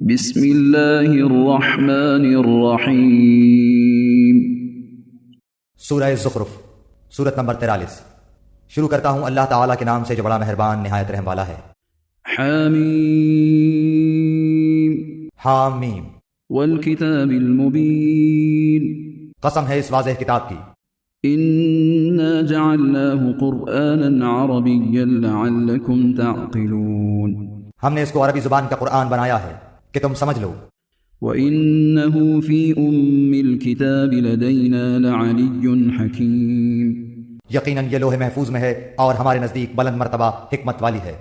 بسم اللہ الرحمن الرحیم۔ سورہ زخرف، سورت نمبر 43۔ شروع کرتا ہوں اللہ تعالیٰ کے نام سے جو بڑا مہربان نہایت رحم والا ہے۔ حامیم حامیم، والکتاب المبین۔ قسم ہے اس واضح کتاب کی۔ انا جعلناہ قرآنا عربیا لعلکم تعقلون۔ ہم نے اس کو عربی زبان کا قرآن بنایا ہے کہ تم سمجھ لو۔ وَإِنَّهُ فِي أُمِّ الْكِتَابِ لَدَيْنَا لَعَلِيٌّ حَكِيمٌ۔ یقیناً یہ لوح محفوظ میں ہے اور ہمارے نزدیک بلند مرتبہ حکمت والی ہے۔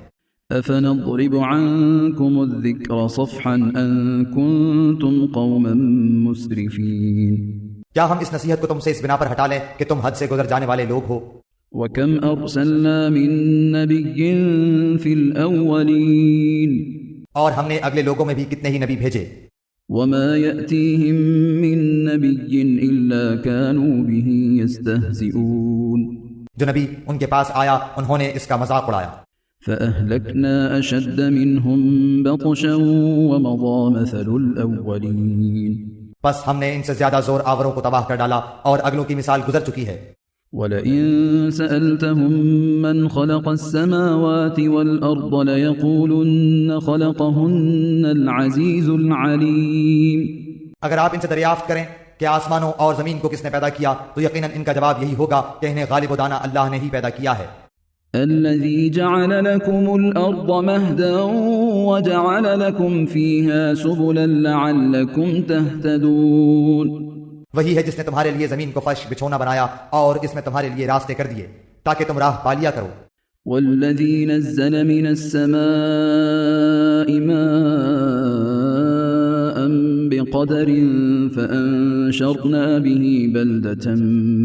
أَفَنَضْرِبُ عَنكُمُ الذِّكْرَ صَفْحًا أَن كُنتُمْ قَوْمًا مُسْرِفِينَ۔ کیا ہم اس نصیحت کو تم سے اس بنا پر ہٹا لیں کہ تم حد سے گزر جانے والے لوگ ہو؟ وَكَمْ أَرْسَلْنَا مِن نَّبِيٍّ فِي الْأَوَّلِينَ۔ اور ہم نے اگلے لوگوں میں بھی کتنے ہی نبی بھیجے۔ وَمَا يَأْتِيهِم مِّن نَّبِيٍّ إِلَّا كَانُوا بِهِ يَسْتَهْزِئُونَ۔ جو نبی ان کے پاس آیا انہوں نے اس کا مذاق اڑایا۔ فَأَهْلَكْنَا أَشَدَّ مِنْهُمْ بَطْشًا وَمَضَىٰ مَثَلُ الْأَوَّلِينَ۔ بس ہم نے ان سے زیادہ زور آوروں کو تباہ کر ڈالا اور اگلوں کی مثال گزر چکی ہے۔ وَلَئِن سَأَلْتَهُم مَّنْ خَلَقَ السَّمَاوَاتِ وَالْأَرْضَ لَيَقُولُنَّ خَلَقَهُنَّ الْعَزِيزُ الْعَلِيمُ۔ اگر آپ ان سے دریافت کریں کہ آسمانوں اور زمین کو کس نے پیدا کیا تو یقیناً ان کا جواب یہی ہوگا کہ انہیں غالب و دانا اللہ نے ہی پیدا کیا ہے۔ الَّذِي جَعَلَ لَكُمُ الْأَرْضَ مَهْدًا وَجَعَلَ لَكُمْ فِيهَا سُبُلًا لَعَلَّكُمْ تَهْتَدُونَ۔ وہی ہے جس نے تمہارے لیے زمین کو فرش بچھونا بنایا اور اس میں تمہارے لیے راستے کر دیے تاکہ تم راہ پا لیا کرو۔ وَالَّذِي نَزَّلَ مِنَ السَّمَاءِ مَاءً بِقَدَرٍ فَأَنشَرْنَا بِهِ بَلْدَةً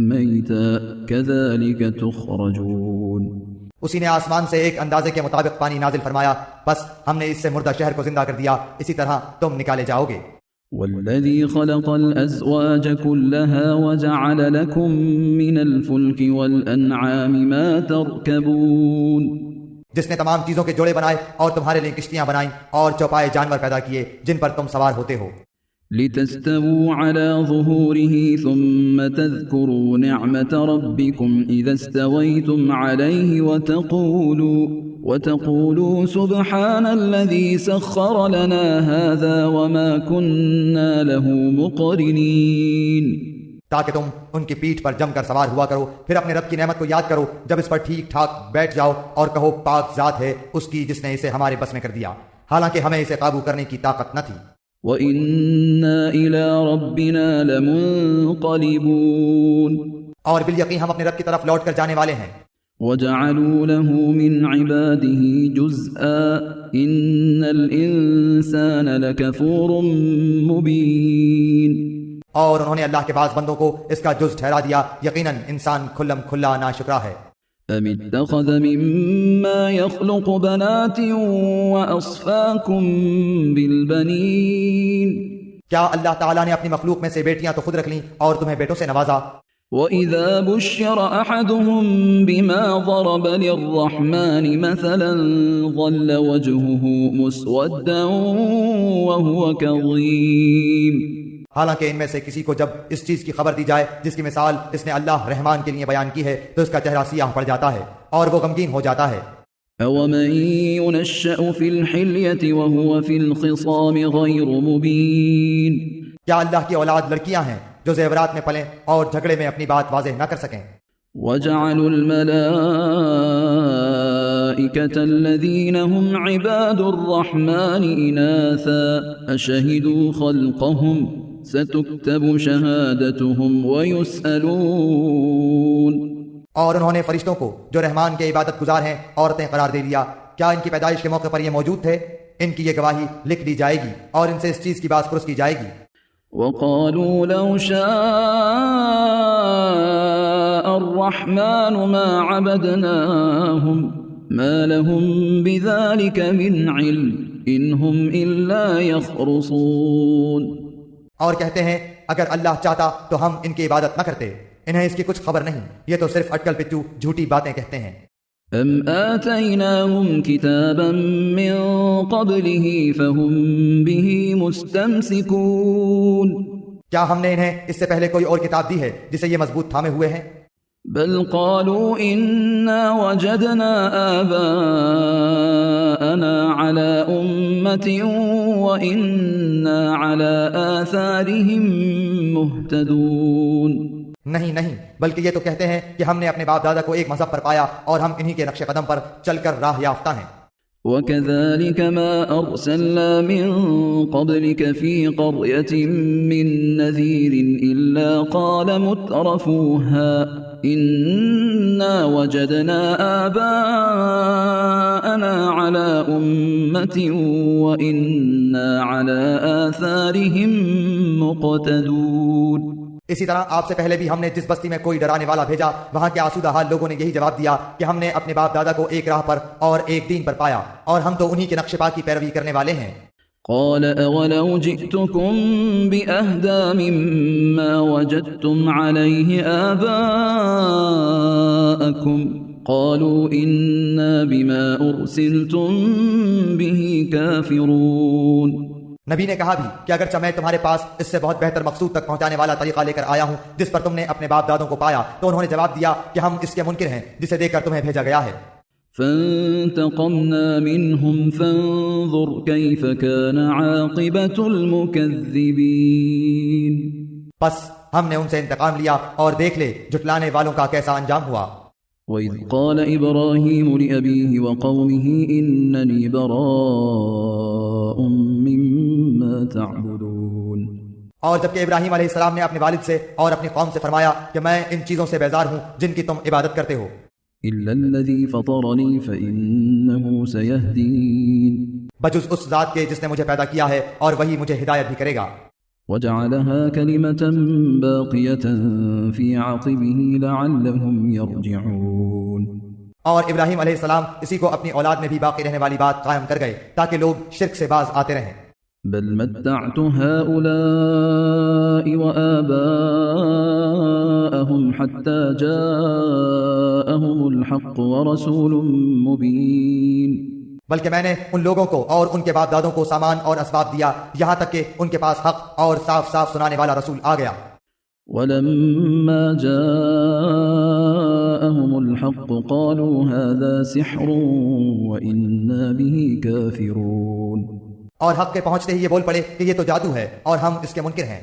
مَّيْتًا كَذَلِكَ تُخْرَجُونَ۔ اسی نے آسمان سے ایک اندازے کے مطابق پانی نازل فرمایا، بس ہم نے اس سے مردہ شہر کو زندہ کر دیا، اسی طرح تم نکالے جاؤ گے۔ وَالَّذِي خَلَقَ الْأَزْوَاجَ كُلَّهَا وَجَعَلَ لَكُم مِّنَ الْفُلْكِ وَالْأَنْعَامِ مَا تَرْكَبُونَ۔ جس نے تمام چیزوں کے جوڑے بنائے اور تمہارے لیے کشتیاں بنائیں اور چوپائے جانور پیدا کیے جن پر تم سوار ہوتے ہو۔ لِتَسْتَوُوا عَلَى ظُهُورِهِ ثُمَّ تَذْكُرُوا نِعْمَةَ رَبِّكُمْ إِذَا اسْتَوَيْتُمْ عَلَيْهِ وَتَقُولُوا سُبْحَانَ الَّذِي سَخَّرَ لَنَا هَذَا وَمَا كُنَّا لَهُ مُقْرِنِينَ۔ تاکہ تم ان کی پیٹھ پر جم کر سوار ہوا کرو، پھر اپنے رب کی نعمت کو یاد کرو، جب اس پر ٹھیک ٹھاک بیٹھ جاؤ اور کہو پاک ذات ہے اس کی جس نے اسے ہمارے بس میں کر دیا، حالانکہ ہمیں اسے قابو کرنے کی طاقت نہ تھی۔ وَإِنَّا إِلَىٰ رَبِّنَا لَمُنقَلِبُونَ۔ اور بالیقین ہم اپنے رب کی طرف لوٹ کر جانے والے ہیں۔ وَجَعَلُوا لَهُ مِنْ عِبَادِهِ جُزْءًا إِنَّ الْإِنسَانَ لَكَفُورٌ مُبِينٌ۔ اور انہوں نے اللہ کے بعض بندوں کو اس کا جز ٹھہرا دیا، یقیناً انسان کھلم کھلا ناشکرا ہے۔ أَمِ اتَّخَذَ مِمَّا يَخْلُقُ بَنَاتٍ وَأَصْفَاكُم بِالْبَنِينَ۔ کیا اللہ تعالیٰ نے اپنی مخلوق میں سے بیٹیاں تو خود رکھ لیں اور تمہیں بیٹوں سے نوازا؟ وَإِذَا بُشِّرَ أَحَدُهُم بِمَا ضَرَبَ لِلرَّحْمَٰنِ مَثَلًا ظَلَّ وَجْهُهُ مُسْوَدًّا وَهُوَ كَظِيمٌ۔ حالانکہ ان میں سے کسی کو جب اس چیز کی خبر دی جائے جس کی مثال اس نے اللہ رحمان کے لیے بیان کی ہے تو اس کا چہرہ سیاہ پڑ جاتا ہے اور وہ غمگین ہو جاتا ہے۔ أَوَمَن يُنَشَّأُ فِي الْحِلْيَةِ وَهُوَ فِي الْخِصَامِ غَيْرُ مُبِينٍ۔ کیا اللہ کی اولاد لڑکیاں ہیں جو زیورات میں پلیں اور جھگڑے میں اپنی بات واضح نہ کر سکیں؟ وَجَعَلُوا الْمَلَائِكَةَ الَّذِينَ هُمْ عِبَادُ الرَّحْمَٰنِ إِنَاثًا أَشَهِدُوا خَلْقَهُمْ سَتُكْتَبُ شَهَادَتُهُمْ وَيُسْأَلُونَ۔ اور انہوں نے فرشتوں کو جو رحمان کے عبادت گزار ہیں عورتیں قرار دے لیا، کیا ان کی پیدائش کے موقع پر یہ موجود تھے؟ ان کی یہ گواہی لکھ لی جائے گی اور ان سے اس چیز کی باس پرس کی جائے گی۔ وَقَالُوا لَوْ شَاءَ الرَّحْمَٰنُ مَا عَبَدْنَاهُمْ مَا لَهُم بِذَٰلِكَ مِنْ عِلْمٍ إِنْ هُمْ إِلَّا يَخْرُصُونَ۔ اور کہتے ہیں اگر اللہ چاہتا تو ہم ان کی عبادت نہ کرتے، انہیں اس کی کچھ خبر نہیں، یہ تو صرف اٹکل پچو جھوٹی باتیں کہتے ہیں۔ أم آتيناهم كتابا من قبله فهم به مستمسكون کیا ہم نے انہیں اس سے پہلے کوئی اور کتاب دی ہے جسے یہ مضبوط تھامے ہوئے ہیں؟ بل قالوا إنا وجدنا آباءنا على أمة وإنا على آثارهم مهتدون نہیں نہیں، بلکہ یہ تو کہتے ہیں کہ ہم نے اپنے باپ دادا کو ایک مذہب پر پایا اور ہم انہی کے نقش قدم پر چل کر راہ یافتہ ہیں۔ وكذلك ما أرسلنا من قبلك في قرية من نذير إلا قال مترفوها إنا وجدنا آباءنا على أمة وإنا على آثارهم مقتدون۔ اسی طرح آپ سے پہلے بھی ہم نے جس بستی میں کوئی ڈرانے والا بھیجا، وہاں کے آسودہ حال لوگوں نے یہی جواب دیا کہ ہم نے اپنے باپ دادا کو ایک راہ پر اور ایک دین پر پایا اور ہم تو انہی کے نقش پا کی پیروی کرنے والے ہیں۔ قال أولو جئتكم بأهدى مما وجدتم عليه آباءكم قالوا إنا بما أرسلتم به كافرون۔ نبی نے کہا بھی کہ اگرچہ میں تمہارے پاس اس سے بہت بہتر مقصود تک پہنچانے والا طریقہ لے کر آیا ہوں جس پر تم نے اپنے باپ دادوں کو پایا، تو انہوں نے جواب دیا کہ ہم اس کے منکر ہیں جسے دے کر تمہیں بھیجا گیا ہے۔ فانتقمنا منهم فانظر كيف كان عاقبة المكذبين۔ بس ہم نے ان سے انتقام لیا اور دیکھ لے جھٹلانے والوں کا کیسا انجام ہوا۔ وَإِذْ قَالَ إِبْرَاهِيمُ لِأَبِيهِ وَقَوْمِهِ إِنَّنِي بَرَاءٌ مِّمَّا تَعْبُدُونَ۔ اور جبکہ ابراہیم علیہ السلام نے اپنے والد سے اور اپنی قوم سے فرمایا کہ میں ان چیزوں سے بیزار ہوں جن کی تم عبادت کرتے ہو، إِلَّا الَّذِي فَطَرَنِي فَإِنَّهُ سَيَهْدِينِ، بجز اس ذات کے جس نے مجھے پیدا کیا ہے اور وہی مجھے ہدایت بھی کرے گا۔ وَجَعَلَهَا كَلِمَةً بَاقِيَةً فِي عَقِبِهِ لَعَلَّهُمْ يَرْجِعُونَ۔ اور ابراہیم علیہ السلام اسی کو اپنی اولاد میں بھی باقی رہنے والی بات قائم کر گئے تاکہ لوگ شرک سے باز آتے رہیں۔ بل متعت هؤلاء وآباءهم حتى جاءهم الحق ورسول مبين۔ بلکہ میں نے ان لوگوں کو اور ان کے باپ دادوں کو سامان اور اسباب دیا یہاں تک کہ ان کے پاس حق اور صاف صاف سنانے والا رسول آ گیا۔ ولما جاءهم الحق قالوا هذا سحر وإنا به كافرون۔ اور حق کے پہنچتے ہی یہ بول پڑے کہ یہ تو جادو ہے اور ہم اس کے منکر ہیں۔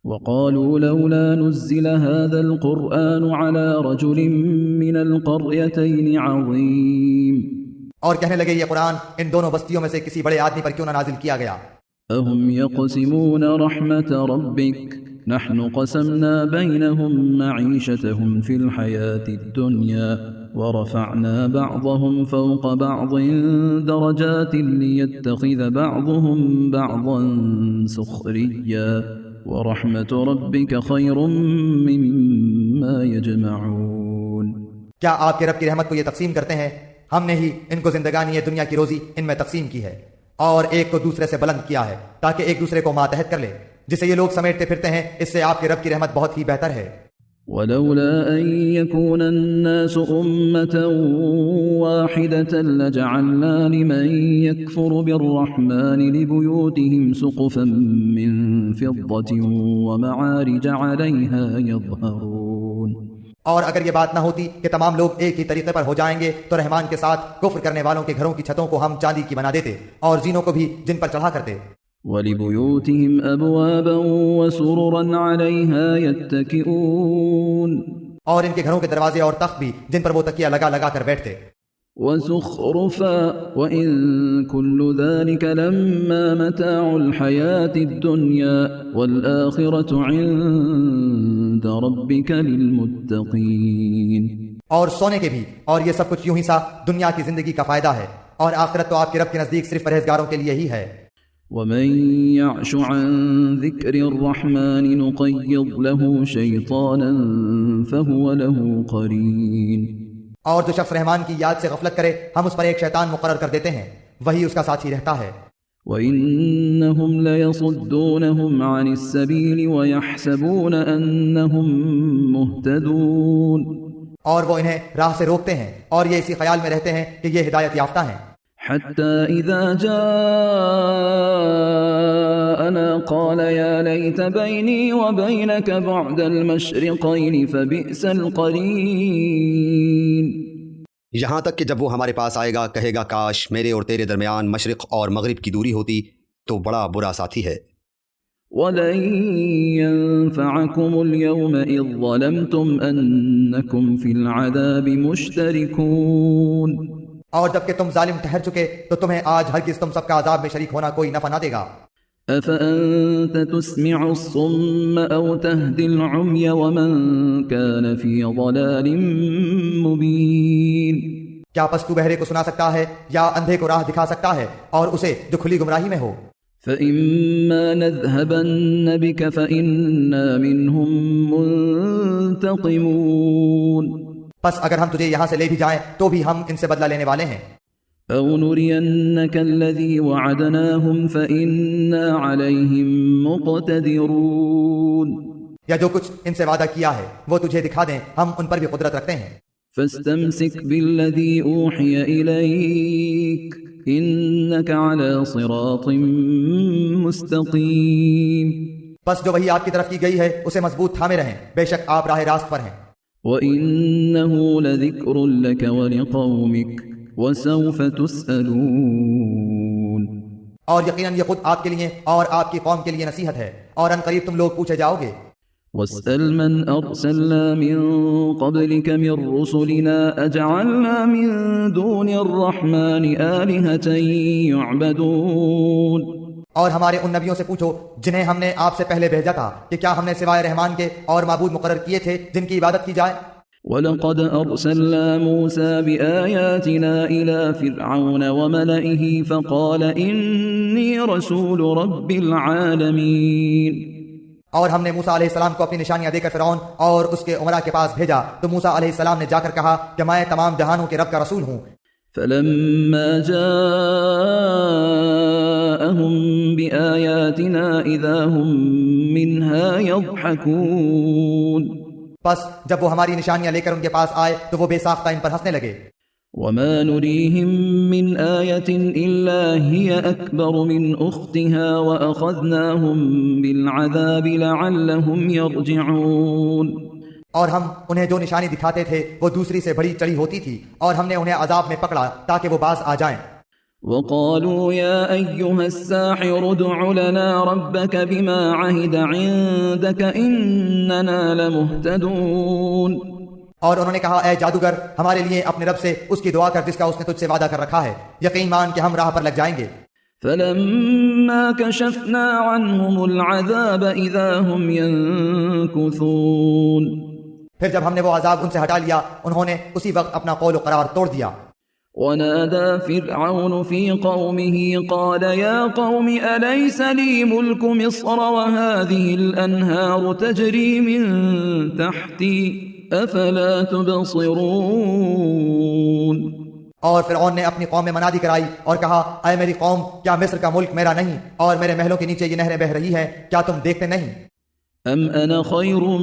وقالوا لولا نزل هذا القرآن على رجل من القريتين عظيم۔ اور کہنے لگے یہ قرآن ان دونوں بستیوں میں سے کسی بڑے آدمی پر کیوں نہ نازل کیا گیا؟ أهم يقسمون رحمة ربك نحن قسمنا بينهم معيشتهم في الحياة الدنيا ورفعنا بعضهم فوق بعض درجات ليتخذ بعضهم بعضا سخريا ورحمة ربك خير مما يجمعون۔ کیا آپ کے رب کی رحمت کو یہ تقسیم کرتے ہیں؟ ہم نے ہی ان کو زندگانی دنیا کی روزی ان میں تقسیم کی ہے اور ایک کو دوسرے سے بلند کیا ہے تاکہ ایک دوسرے کو ماتحت کر لے، جسے یہ لوگ سمیٹتے پھرتے ہیں اس سے آپ کے رب کی رحمت بہت ہی بہتر ہے۔ ولولا أن يكون الناس أمة واحدة لجعلنا لمن يكفر بالرحمن لبيوتهم سقفا من فضة ومعارج عليها يظهرون۔ اور اگر یہ بات نہ ہوتی کہ تمام لوگ ایک ہی طریقے پر ہو جائیں گے تو رحمان کے ساتھ کفر کرنے والوں کے گھروں کی چھتوں کو ہم چاندی کی بنا دیتے اور زینوں کو بھی جن پر چڑھا کرتے۔ وَلِبُيُوتِهِمْ أَبْوَابًا وَسُرُرًا عَلَيْهَا يَتَّكِئُونَ، اور ان کے گھروں کے دروازے اور تخت بھی جن پر وہ تکیہ لگا لگا کر بیٹھتے۔ وَزُخْرُفًا وَإِن كُلُّ ذَلِكَ لَمَّا مَتَاعُ الْحَيَاةِ الدُّنْيَا وَالْآخِرَةُ عِندَ رَبِّكَ لِلْمُتَّقِينَ۔ اور سونے کے بھی، اور یہ سب کچھ یوں ہی سا دنیا کی زندگی کا فائدہ ہے، اور آخرت تو آپ کے رب کے نزدیک صرف پرہیزگاروں کے لیے ہی ہے۔ وَمَن يَعْشُ عَن ذِكْرِ الرَّحْمَنِ نُقَيِّضْ لَهُ شَيْطَانًا فَهُوَ لَهُ قَرِينٌ۔ اور جو شخص رحمان کی یاد سے غفلت کرے ہم اس پر ایک شیطان مقرر کر دیتے ہیں، وہی اس کا ساتھی رہتا ہے۔ وَإِنَّهُمْ لَيَصُدُّونَهُمْ عَنِ السَّبِيلِ وَيَحْسَبُونَ أَنَّهُمْ مُهْتَدُونَ۔ اور وہ انہیں راہ سے روکتے ہیں اور یہ اسی خیال میں رہتے ہیں کہ یہ ہدایت یافتہ ہیں، حتى إذا جاءنا قال يا ليت بيني وبينك بعد المشرقين فبئس القرين. یہاں تک کہ جب وہ ہمارے پاس آئے گا کہے گا کاش میرے اور تیرے درمیان مشرق اور مغرب کی دوری ہوتی، تو بڑا برا ساتھی ہے۔ ولن ينفعكم اليوم إذ ظلمتم أنكم في العذاب مشتركون. اور جب کہ تم ظالم ٹھہر چکے تو تمہیں آج ہرگز تم سب کا عذاب میں شریک ہونا کوئی نفع نہ دے گا۔ أفأنت تسمع الصم أو تهدي العمي ومن كان في ضلال مبين. کیا پس تو بہرے کو سنا سکتا ہے یا اندھے کو راہ دکھا سکتا ہے اور اسے جو کھلی گمراہی میں ہو؟ فإما نذهبن بك فإنا منهم منتقمون. پس اگر ہم تجھے یہاں سے لے بھی جائیں تو بھی ہم ان سے بدلہ لینے والے ہیں۔ أو نرينك الذي وعدناهم فإنا عليهم مقتدرون. یا جو کچھ ان سے وعدہ کیا ہے وہ تجھے دکھا دیں، ہم ان پر بھی قدرت رکھتے ہیں۔ فاستمسك بالذي أوحي إليك إنك على صراط مستقيم. بس جو وہی آپ کی طرف کی گئی ہے اسے مضبوط تھامے رہیں، بے شک آپ راہ راست پر ہیں۔ وَإِنَّهُ لَذِكْرٌ لَكَ وَلِقَوْمِكَ وَسَوْفَ تُسْأَلُونَ. اور یقیناً یہ خود آپ کے لیے اور آپ کی قوم کے لیے نصیحت ہے، اور ان قریب تم لوگ پوچھے جاؤ گے۔ وَاسْأَلْ مَنْ أَرْسَلْنَا مِن قَبْلِكَ مِن رُّسُلِنَا أَجْعَلْنَا مِن دُونِ الرَّحْمَنِ آلِهَةً يُعْبَدُونَ. اور ہمارے ان نبیوں سے پوچھو جنہیں ہم نے آپ سے پہلے بھیجا تھا کہ کیا ہم نے سوائے رحمان کے اور معبود مقرر کیے تھے جن کی عبادت کی جائے؟ وَلَقَدْ أَرْسَلْنَا مُوسَى بِآيَاتِنَا إِلَى فِرْعَوْنَ وَمَلَئِهِ فَقَالَ إِنِّي رَسُولُ رَبِّ الْعَالَمِينَ. اور ہم نے موسیٰ علیہ السلام کو اپنی نشانیاں دے کر فرعون اور اس کے امراء کے پاس بھیجا تو موسیٰ علیہ السلام نے جا کر کہا کہ میں تمام جہانوں کے رب کا رسول ہوں۔ فَلَمَّا جَاءَهُم بِآيَاتِنَا إِذَا هُم مِّنْهَا يَضْحَكُونَ. پس جب وہ ہماری نشانیاں لے کر ان کے پاس آئے تو وہ بے ساختہ ان پر ہنسنے لگے۔ وَمَا نُرِيهِم مِّنْ آيَةٍ إِلَّا هِيَ أَكْبَرُ مِنْ أُخْتِهَا وَأَخَذْنَاهُم بِالْعَذَابِ لَعَلَّهُمْ يَرْجِعُونَ. اور ہم انہیں جو نشانی دکھاتے تھے وہ دوسری سے بڑی چڑی ہوتی تھی، اور ہم نے انہیں عذاب میں پکڑا تاکہ وہ باز آ جائیں۔ وَقَالُوا يَا أَيُّهَا السَّاحِرُ ادْعُ لَنَا رَبَّكَ بِمَا عَهِدَ عِندَكَ إِنَّنَا لَمُهْتَدُونَ. اور انہوں نے کہا اے جادوگر ہمارے لیے اپنے رب سے اس کی دعا کر جس کا اس نے تجھ سے وعدہ کر رکھا ہے، یقین مان کہ ہم راہ پر لگ جائیں گے۔ فَلَمَّا كَشَفْنَا عَنْهُمُ الْعَذَابَ إِذَا هُمْ يَنكُثُونَ. پھر جب ہم نے وہ عذاب ان سے ہٹا لیا انہوں نے اسی وقت اپنا قول و قرار توڑ دیا۔ وَنَادَى فِرْعَوْنُ فِي قَوْمِهِ قَالَ يَا قَوْمِ أَلَيْسَ لِي مُلْكُ مِصْرَ وَهَٰذِهِ الْأَنْهَارُ تَجْرِي مِن تَحْتِي أَفَلَا تُبْصِرُونَ. اور فرعون نے اپنی قوم میں منادی کرائی اور کہا اے میری قوم کیا مصر کا ملک میرا نہیں اور میرے محلوں کے نیچے یہ نہریں بہہ رہی ہیں، کیا تم دیکھتے نہیں؟ أَمْ أَنَا خَيْرٌ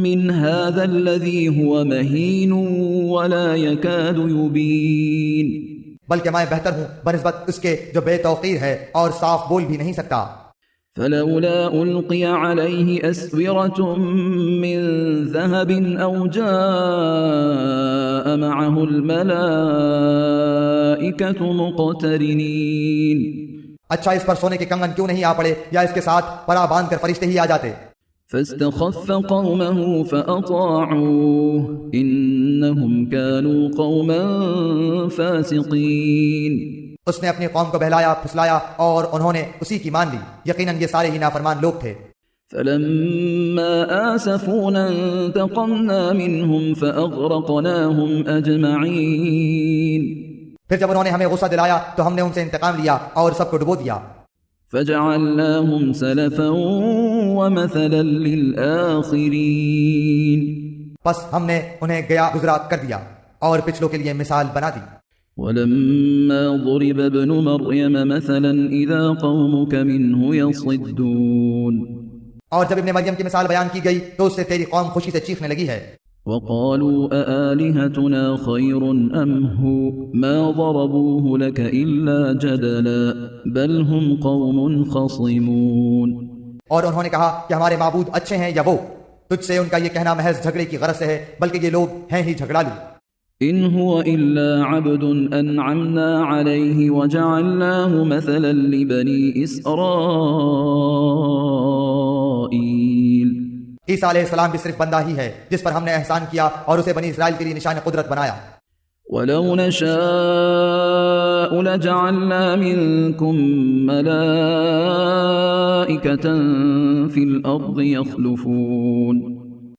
مِّنْ هَٰذَا الَّذِي هُوَ مَهِينٌ وَلَا يَكَادُ يُبِينُ. بلکہ میں بہتر ہوں بنسبت اس کے جو بے توقیر ہے اور صاف بول بھی نہیں سکتا۔ فَلَوْلَا أُلْقِيَ عَلَيْهِ أَسْوِرَةٌ مِّن ذَهَبٍ أَوْ جَاءَ مَعَهُ الْمَلَائِكَةُ مُقْتَرِنِينَ. اچھا اس پر سونے کے کنگن کیوں نہیں آ پڑے یا اس کے ساتھ پرا باندھ کر فرشتے ہی آ جاتے؟ فاستخف قومه فأطاعوه إنهم كانوا قوما فاسقين. اس نے اپنی قوم کو بہلایا پھسلایا اور انہوں نے اسی کی مان لی، یقیناً یہ سارے ہی نافرمان لوگ تھے۔ فلما آسفونا انتقمنا منهم فأغرقناهم أجمعين. پھر جب انہوں نے ہمیں غصہ دلایا تو ہم نے ان سے انتقام لیا اور سب کو ڈبو دیا۔ فجعلناهم سلفا ومثلا للآخرين. پس ہم نے انہیں گیا گزرا کر دیا اور پچھلوں کے لیے مثال بنا دی۔ ولما ضرب ابن مريم مثلا إذا قومك منه يصدون. اور جب ابن مریم کی مثال بیان کی گئی تو اس سے تیری قوم خوشی سے چیخنے لگی ہے۔ وقالوا أآلهتنا خير أم هو ما ضربوه لك إلا جدلا بل هم قوم خصمون. اور انہوں نے کہا کہ ہمارے معبود اچھے ہیں یا وہ. تجھ سے ان کا یہ کہنا محض جھگڑے کی غرض سے ہے، بلکہ یہ لوگ ہیں ہی جھگڑالو. إن هو إلا عبد أنعمنا عليه وجعلناه مثلا لبني إسرائيل. عیسیٰ علیہ السلام بھی صرف بندہ ہی ہے جس پر ہم نے احسان کیا اور اسے بنی اسرائیل کے لیے نشان قدرت بنایا. ولو نشاء لجعلنا منكم ملائكة في الأرض يخلفون.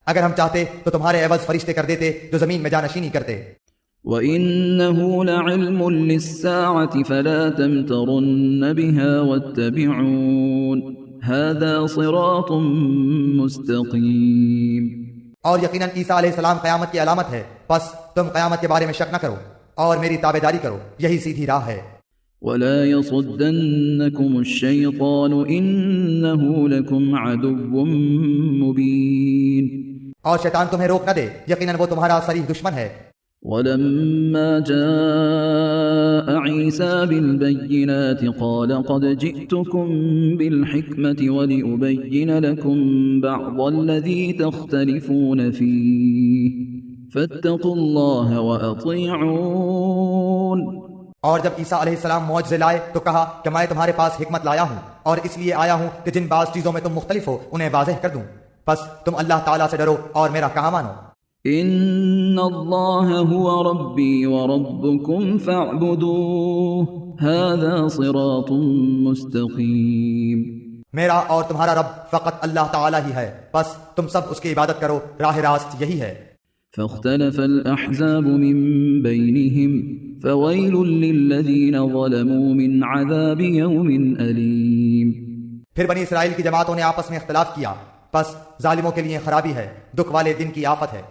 اگر ہم چاہتے تو تمہارے عوض فرشتے کر دیتے جو زمین میں جانشینی کرتے. وَإِنَّهُ لَعِلْمٌ لِلسَّاعَةِ فَلَا تَمْتَرُنَّ بِهَا وَاتَّبِعُونِ هَذَا صِرَاطٌ مُسْتَقِيمٌ. اور یقیناً عیسیٰ علیہ السلام قیامت کی علامت ہے، پس تم قیامت کے بارے میں شک نہ کرو اور میری تابعداری کرو، یہی سیدھی راہ ہے. وَلَا يَصُدَّنَّكُمُ الشَّيْطَانُ إِنَّهُ لَكُمْ عَدُوٌّ مُبِينٌ. اور شیطان تمہیں روک نہ دے، یقیناً وہ تمہارا صریح دشمن ہے. وَلَمَّا جَاءَ عِيسَى بِالْبَيِّنَاتِ قَالَ قَدْ جِئْتُكُمْ بِالْحِكْمَةِ وَلِأُبَيِّنَ لَكُمْ بَعْضَ الَّذِي تَخْتَلِفُونَ فِيهِ فَاتَّقُوا اللَّهَ وَأَطِيعُونِ. اور جب عیسیٰ علیہ السلام معجزے لائے تو کہا کہ میں تمہارے پاس حکمت لایا ہوں اور اس لیے آیا ہوں کہ جن بعض چیزوں میں تم مختلف ہو انہیں واضح کر دوں، بس تم اللہ تعالیٰ سے ڈرو اور میرا کہا مانو. إن الله هو ربي وربكم فاعبدوه هذا صراط مستقيم. میرا اور تمہارا رب فقط اللہ تعالیٰ ہی ہے، بس تم سب اس کی عبادت کرو، راہ راست یہی ہے. فاختلف الأحزاب من بينهم فويل للذين ظلموا من عذاب يوم أليم. پھر بنی اسرائیل کی جماعتوں نے آپس میں اختلاف کیا، بس ظالموں کے لیے خرابی ہے، دکھ والے دن کی آفت ہے.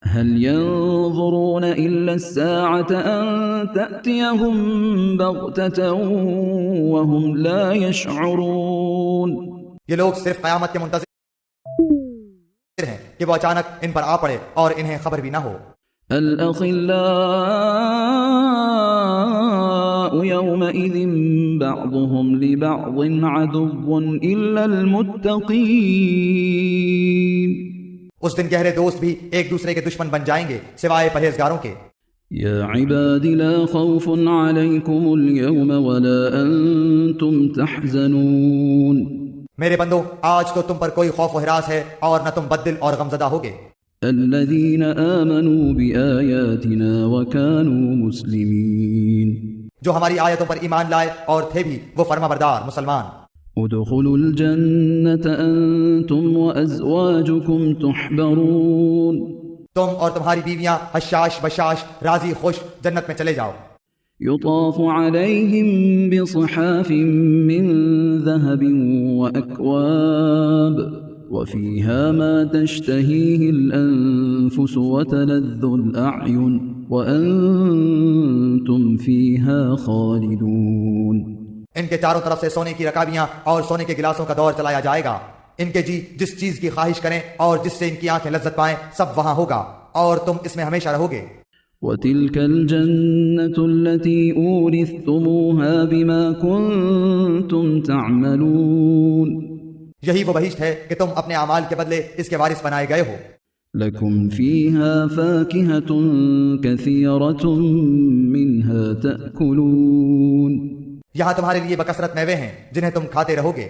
هل ينظرون إلا الساعة أن تأتيهم بغتة وهم لا يشعرون. یہ لوگ صرف قیامت کے منتظر ہیں کہ وہ اچانک ان پر آ پڑے اور انہیں خبر بھی نہ ہو. الأخلاء يومئذ بعضهم لبعض عدو إلا المتقين. اس دن گہرے دوست بھی ایک دوسرے کے دشمن بن جائیں گے سوائے پرہیزگاروں کے. يا عباد لا خوف عليكم اليوم ولا أنتم تحزنون. میرے بندو آج تو تم پر کوئی خوف و ہراس ہے اور نہ تم بددل اور غمزدہ ہوگے. الذين آمنوا بآياتنا وكانوا مسلمين. جو ہماری آیتوں پر ایمان لائے اور تھے بھی وہ فرمانبردار مسلمان. ادخلوا الجنة أنتم وأزواجكم تحبرون. تم اور تمہاری بیویاں حشاش بشاش راضی خوش جنت میں چلے جاؤ. يطاف عليهم بصحاف من ذهب وأكواب وفيها ما تشتهيه الأنفس وتلذ الأعين وأنتم فيها خالدون. ان کے چاروں طرف سے سونے کی رکابیاں اور سونے کے گلاسوں کا دور چلایا جائے گا. ان کے جی جس چیز کی خواہش کریں اور جس سے ان کی آنکھیں لذت پائیں سب وہاں ہوگا اور تم اس میں ہمیشہ رہو گے. وَتِلْكَ الْجَنَّةُ الَّتِي أُورِثْتُمُوهَا بِمَا كُنْتُمْ تَعْمَلُونَ. یہی وہ بہشت ہے کہ تم اپنے اعمال کے بدلے اس کے وارث بنائے گئے ہو. لَكُمْ فِيهَا فَاكِهَةٌ كَثِيرَةٌ مِّنْهَا تَأْكُلُونَ. یہاں تمہارے لیے بکثرت میوے ہیں جنہیں تم کھاتے رہو گے.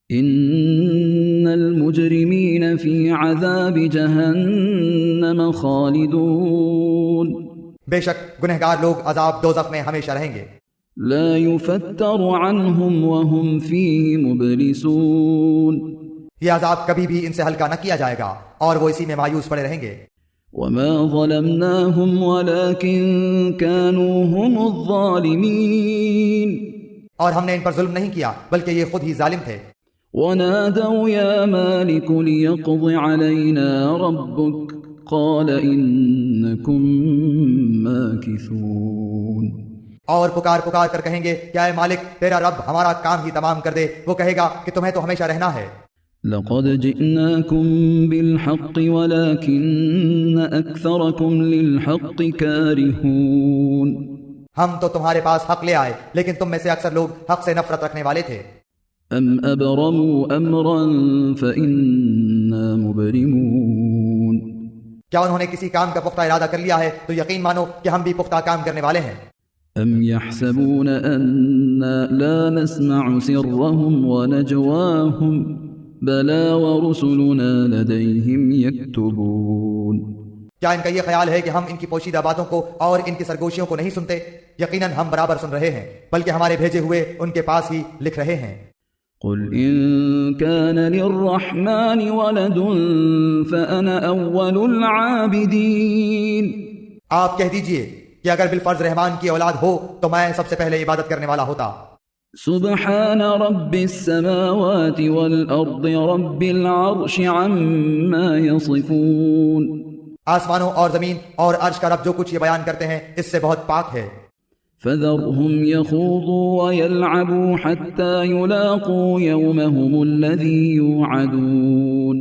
ان المجرمین فی عذاب جہنم خالدون. بے شک گنہگار لوگ عذاب دوزخ میں ہمیشہ رہیں گے. لا يفتر عنهم وهم فيه مبلسون. یہ عذاب کبھی بھی ان سے ہلکا نہ کیا جائے گا اور وہ اسی میں مایوس پڑے رہیں گے. وما ظلمناهم ولكن كانوا هم الظالمين. اور ہم نے ان پر ظلم نہیں کیا بلکہ یہ خود ہی ظالم تھے. ونادوا يا مالك ليقض علينا ربك قال إنكم ماكثون. اور پکار کر کہیں گے کہ اے مالک تیرا رب ہمارا کام ہی تمام کر دے. وہ کہے گا کہ تمہیں تو ہمیشہ رہنا ہے. لقد جئناكم بالحق ولكن أكثركم للحق كارهون ہم تو تمہارے پاس حق لے آئے لیکن تم میں سے اکثر لوگ حق سے نفرت رکھنے والے تھے۔ أم أبرموا أمرا فإنا مبرمون کیا انہوں نے کسی کام کا پختہ ارادہ کر لیا ہے تو یقین مانو کہ ہم بھی پختہ کام کرنے والے ہیں۔ أم يحسبون أنا لا نسمع سرهم ونجواهم بلى ورسلنا لديهم يكتبون کیا ان کا یہ خیال ہے کہ ہم ان کی پوشیدہ باتوں کو اور ان کی سرگوشیوں کو نہیں سنتے؟ یقیناً ہم برابر سن رہے ہیں، بلکہ ہمارے بھیجے ہوئے ان کے پاس ہی لکھ رہے ہیں۔ قل إن كان للرحمن ولد فأنا أول العابدين آپ کہہ دیجئے کہ اگر بالفرض رحمان کی اولاد ہو تو میں سب سے پہلے عبادت کرنے والا ہوتا۔ سبحان رب السماوات والأرض رب العرش عما يصفون آسمانوں اور زمین اور عرش کا رب جو کچھ یہ بیان کرتے ہیں اس سے بہت پاک ہے۔ فذرهم يخوضوا ويلعبوا حتى يلاقوا يومهم الذي يوعدون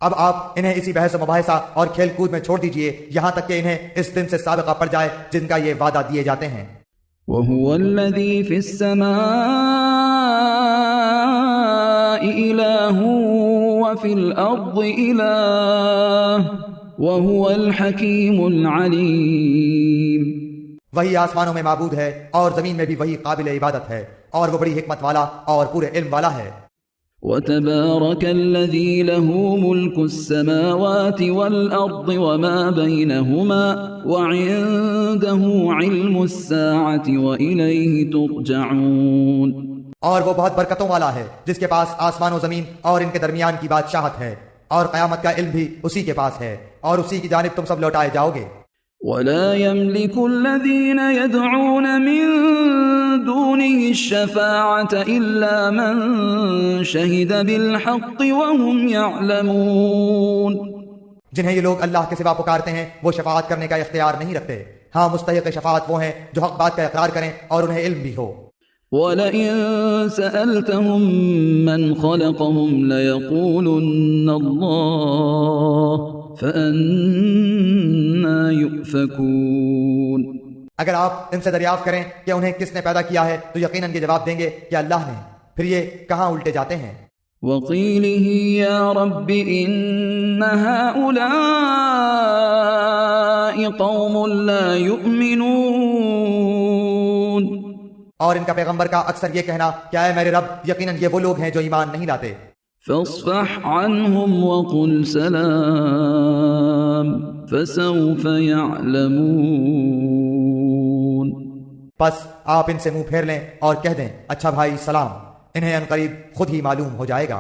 اب آپ انہیں اسی بحث و مباحثہ اور کھیل کود میں چھوڑ دیجئے یہاں تک کہ انہیں اس دن سے سابقہ پڑ جائے جن کا یہ وعدہ دیے جاتے ہیں۔ وهو الذي في السماء إله وفي الأرض إله وهو الحكيم العليم وہی آسمانوں میں معبود ہے اور زمین میں بھی وہی قابل عبادت ہے اور وہ بڑی حکمت والا اور پورے علم والا ہے۔ وتبارك الذي له ملك السماوات والأرض وما بينهما وعنده علم الساعة وإليه ترجعون اور وہ بہت برکتوں والا ہے جس کے پاس آسمان و زمین اور ان کے درمیان کی بادشاہت ہے، اور قیامت کا علم بھی اسی کے پاس ہے اور اسی کی جانب تم سب لوٹائے جاؤ گے۔ ولا يملك الذين يدعون من دونه الشفاعة إلا من شهد بالحق وهم يعلمون جنہیں یہ لوگ اللہ کے سوا پکارتے ہیں وہ شفاعت کرنے کا اختیار نہیں رکھتے، ہاں مستحق شفاعت وہ ہیں جو حق بات کا اقرار کریں اور انہیں علم بھی ہو۔ وَلَئِن سَأَلْتَهُم مَّنْ خَلَقَهُمْ لَيَقُولُنَّ اللَّهُ فَأَنَّىٰ يُؤْفَكُونَ اگر آپ ان سے دریافت کریں کہ انہیں کس نے پیدا کیا ہے تو یقیناً یہ جواب دیں گے کہ اللہ نے، پھر یہ کہاں الٹے جاتے ہیں۔ وَقِيلِهِ يَا رَبِّ إِنَّ هَٰؤُلَاءِ قَوْمٌ لَّا يُؤْمِنُونَ اور ان کا پیغمبر کا اکثر یہ کہنا کہ اے میرے رب یقیناً یہ وہ لوگ ہیں جو ایمان نہیں لاتے۔ فاصفح عنهم وقل سلام فسوف يعلمون بس آپ ان سے منہ پھیر لیں اور کہہ دیں اچھا بھائی سلام، انہیں عنقریب خود ہی معلوم ہو جائے گا۔